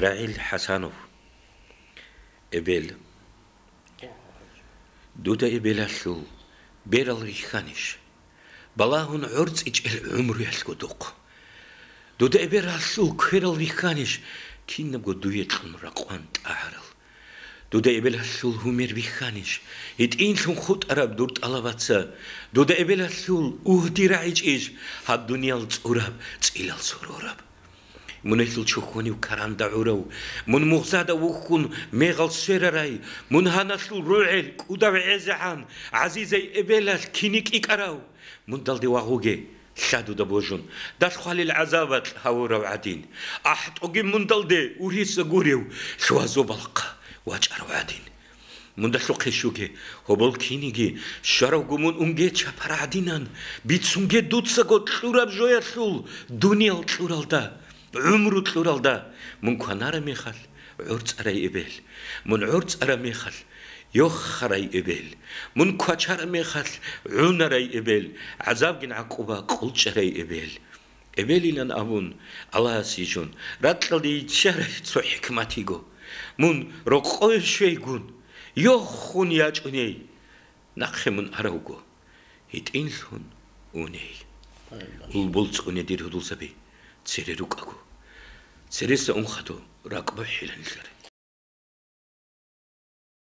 جبرائيل حسانوف إبل دودا إبل أسلو بيرال ريخانيش بلاهن عرض إجل عمر يسكدوق دودا إبل أسلو كيرال ريخانيش كين نبغى دويت المرقوان تعرل دودا إبل أسلو همير ريخانيش يتين شون خود أراب دورت ألاباتسا دودا إبل أسلو أهدي رايج إيش هاد دنيا الصوراب تسيل الصوراب من يسل شخوني وكران دعورو من مغزادة وخون ميغل سيراراي من هانسل روعل كودا وعزحان عزيزي إبلاس كينيك إكراو من دل دي واغوغي شادو دبوجون داش خالي العذابات هاورو عدين أحد أوغي من دل دي وريس غوريو شوازو بلقا واجارو عدين من دل قشوغي هبول كينيجي شاروغو من أنجي چپر عدينان بيتسونجي دوتساغو تلوراب جويا سول دنيا تلورالدا عمرو تلورالدا من كنارا ميخال عرض أراي إبل من عرض أرا ميخال يوخ أراي إبل من كوچار ميخال عون أراي إبل عذاب جن عقوبة قلش أراي إبل إبلي لن أبون الله سيجون راتل دي شرح سو حكماتيغو من رقوي شويغون يوخون ياجوني نخي من أراوغو هيتينلون أوني البولتسوني دير هدول سبي تسيري روكاغو سيريس أنخدو راكبو حيلان الجري